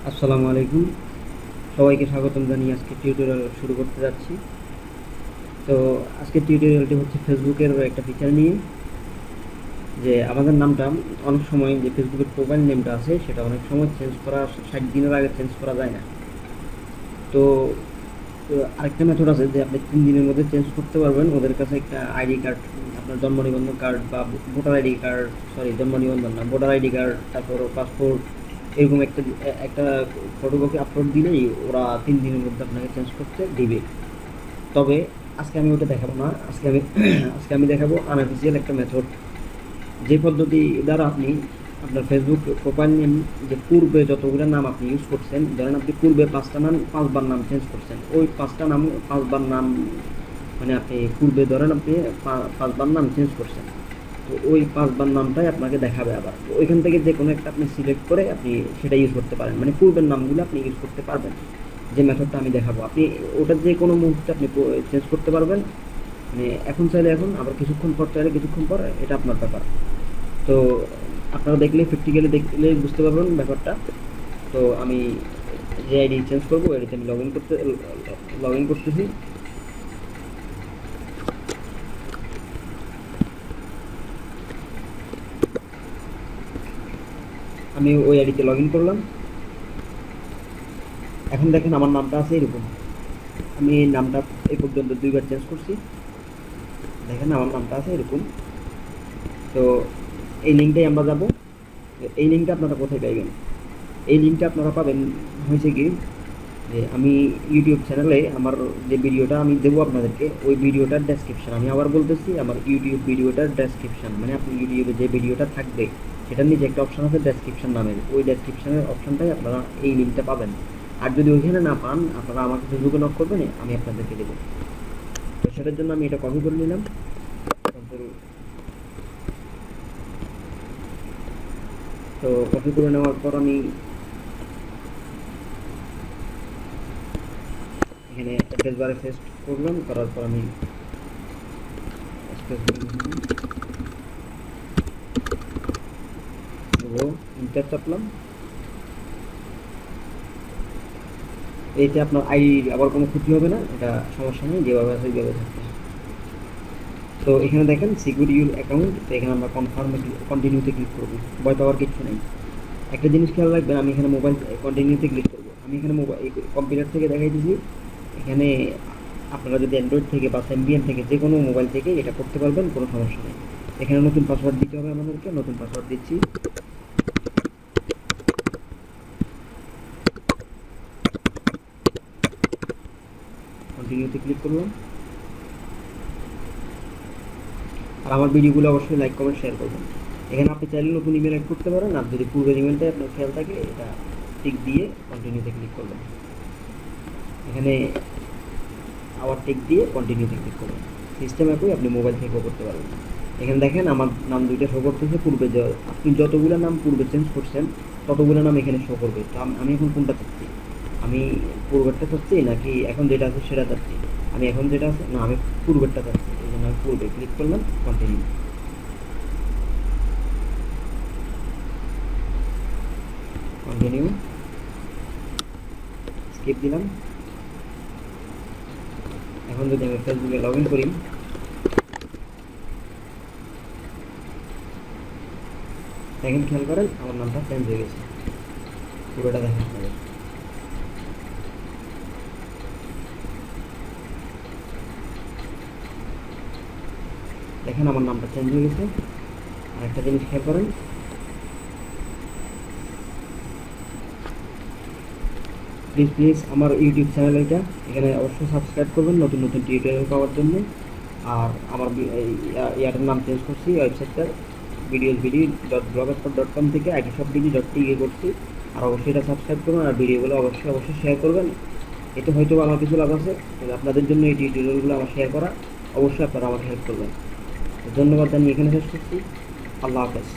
আসসালামু আলাইকুম। সবাইকে স্বাগতম জানিয়ে আজকে টিউটোরিয়াল শুরু করতে যাচ্ছি। তো আজকের টিউটোরিয়ালটি হচ্ছে ফেসবুকের একটা ফিচার নিয়ে, যে আমাদের নামটা অনেক সময় যে ফেসবুকের প্রোফাইল নেমটা আছে সেটা অনেক সময় চেঞ্জ করা 60 দিনের আগে চেঞ্জ করা যায় না। তো আরেকটা মেথড আছে যে আপনি 3 দিনের মধ্যে চেঞ্জ করতে পারবেন। ওদের কাছে একটা আইডি কার্ড, আপনার জন্ম নিবন্ধন কার্ড বা ভোটার আইডি কার্ড, সরি জন্ম নিবন্ধন না, ভোটার আইডি কার্ড, তারপর পাসপোর্ট, এরকম একটা ফটোকপি আপলোড দিলেই ওরা 3 দিনের মধ্যে আপনাকে চেঞ্জ করতে দিবে। তবে আজকে আমি ওটা দেখাবো না, আজকে আমি দেখাবো আনঅফিসিয়াল একটা মেথড, যে পদ্ধতি দ্বারা আপনি আপনার ফেসবুক প্রোফাইল নেম, যে পূর্বে যতগুলো নাম আপনি ইউজ করছেন, ধরেন আপনি পূর্বে 5বার নাম চেঞ্জ করছেন, ওই 5বার নাম, মানে আপনি পূর্বে ধরেন আপনি 5বার নাম চেঞ্জ করছেন, তো ওই 5বার নামটাই আপনাকে দেখাবে আবার। তো ওইখান থেকে যে কোনো একটা আপনি সিলেক্ট করে আপনি সেটা ইউজ করতে পারেন, মানে পূর্বের নামগুলো আপনি ইউজ করতে পারবেন। যে মেথডটা আমি দেখাবো আপনি ওটা যে কোনো মুহূর্তে আপনি চেঞ্জ করতে পারবেন, মানে এখন চাইলে এখন, আবার কিছুক্ষণ পর চাইলে কিছুক্ষণ পর, এটা আপনার ব্যাপার। তো আপনারা দেখলে, প্র্যাকটিক্যালি দেখলে বুঝতে পারবেন ব্যাপারটা। তো আমি যে আইডি চেঞ্জ করবো এটিতে আমি লগ ইন করতেছি। আমি ওই আইডিতে লগ ইন করলাম। এখন দেখেন আমার নামটা আছে এরকম। আমি এই নামটা এই পর্যন্ত 2বার চেঞ্জ করছি। দেখেন আমার নামটা আছে এরকম। তো এই লিঙ্কটাই আমরা যাব। এই লিঙ্কটা আপনারা কোথায় পাইবেন? এই লিঙ্কটা আপনারা পাবেন হয়েছে কি, যে আমি ইউটিউব চ্যানেলে আমার যে ভিডিওটা আমি দেবো আপনাদেরকে, ওই ভিডিওটার ডেসক্রিপশন, আমি আবার বলতেছি, আমার ইউটিউব ভিডিওটার ডেসক্রিপশন, মানে আপনি ইউটিউবে যে ভিডিওটা থাকবে সেটার নিচে একটা অপশন আছে ডেসক্রিপশন নামের, ওই ডেসক্রিপশনের অপশনটাই আপনারা এই লিঙ্কটা পাবেন। আর যদি ওইখানে না পান, আপনারা আমাকে ফেসবুকে নক করবেন, আমি আপনাদেরকে দেবো। তো সেটার জন্য আমি এটা কপি করে নিলাম। তো কপি করে নেওয়ার পর আমি এখানে অ্যাড্রেস বারে পেস্ট করলাম, করার পর আমি স্পেস ইন্টার চাপলাম। এতে আপনার আইডি আবার কোনো ক্ষতি হবে না, এটা সমস্যা নেই, যেভাবে আছে ওইভাবে থাকবে। তো এখানে দেখেন সিকিউর ইউর অ্যাকাউন্ট, তো এখানে আমরা কন্টিনিউতে ক্লিক করবো। ভয় পাওয়ার কিছু নেই। একটা জিনিস খেয়াল রাখবেন, আমি এখানে মোবাইল কন্টিনিউতে ক্লিক করবো, আমি এখানে মোবাইল কম্পিউটার থেকে দেখাই দিয়েছি। এখানে আপনারা যদি অ্যান্ড্রয়েড থেকে বা স্যামবিয়ান থেকে যে কোনো মোবাইল থেকে এটা করতে পারবেন, কোনো সমস্যা নেই। এখানে নতুন পাসওয়ার্ড দিতে হবে আমাদেরকে, নতুন পাসওয়ার্ড দিচ্ছি। কন্টিনিউতে ক্লিক করলাম। আর আমার ভিডিওগুলো অবশ্যই লাইক কমেন্ট শেয়ার করবেন। এখানে আপনি চাইলে নতুন ইমেল অ্যাড করতে পারেন, আর যদি পূর্বের ইমেলটাই আপনার খেয়াল থাকে, এটা টিক দিয়ে কন্টিনিউতে ক্লিক করবেন। এখানে আবার টিক দিয়ে কন্টিনিউতে ক্লিক করবেন। সিস্টেম একই, আপনি মোবাইল থেকেও করতে পারবেন। এখানে দেখেন আমার নাম দুইটা শো করতেছে, পূর্বে আপনি যতগুলো নাম পূর্বে চেঞ্জ করছেন ততগুলো নাম এখানে শো করবে। তো আমি এখন কোনটা চাচ্ছি, আমি পূর্বেরটা চাচ্ছি নাকি এখন যেটা আছে সেটা চাচ্ছি? আমি এখন যেটা আছে, না আমি পূর্বেরটা চাচ্ছি, এই জন্য আমি পূর্বে ক্লিক করলাম, কন্টিনিউ। কন্টিনিউ, স্কিপ দিলাম। এখন যদি আমি ফেসবুকে লগ ইন করি, দেখেন খেয়াল করেন আমার নামটা চেঞ্জ হয়ে গেছে। পুরোটা দেখেন আপনাদের। দেখেন আমার নামটা চেঞ্জ হয়ে গেছে। আর একটা জিনিস খেয়াল করেন, প্লিজ প্লিজ আমার ইউটিউব চ্যানেল এটা, এখানে অবশ্যই সাবস্ক্রাইব করবেন নতুন নতুন টিউটোরিয়াল পাওয়ার জন্য। আর আমার ইয়াটার নাম চেঞ্জ করছি, ওয়েবসাইটটার videosvd.blogspot.com থেকে itshopbd.tk করছি। আর অবশ্যই এটা সাবস্ক্রাইব করুন, আর ভিডিওগুলো অবশ্যই অবশ্যই শেয়ার করবেন। এতে হয়তো আমার কিছু লাভ আছে, আপনাদের জন্য এই টিউটোরিয়ালগুলো আমার শেয়ার করা, অবশ্যই আপনারা আমাকে হেল্প করবেন। ধন্যবাদ জানিয়ে এখানে শেষ করছি। আল্লাহ হাফেজ।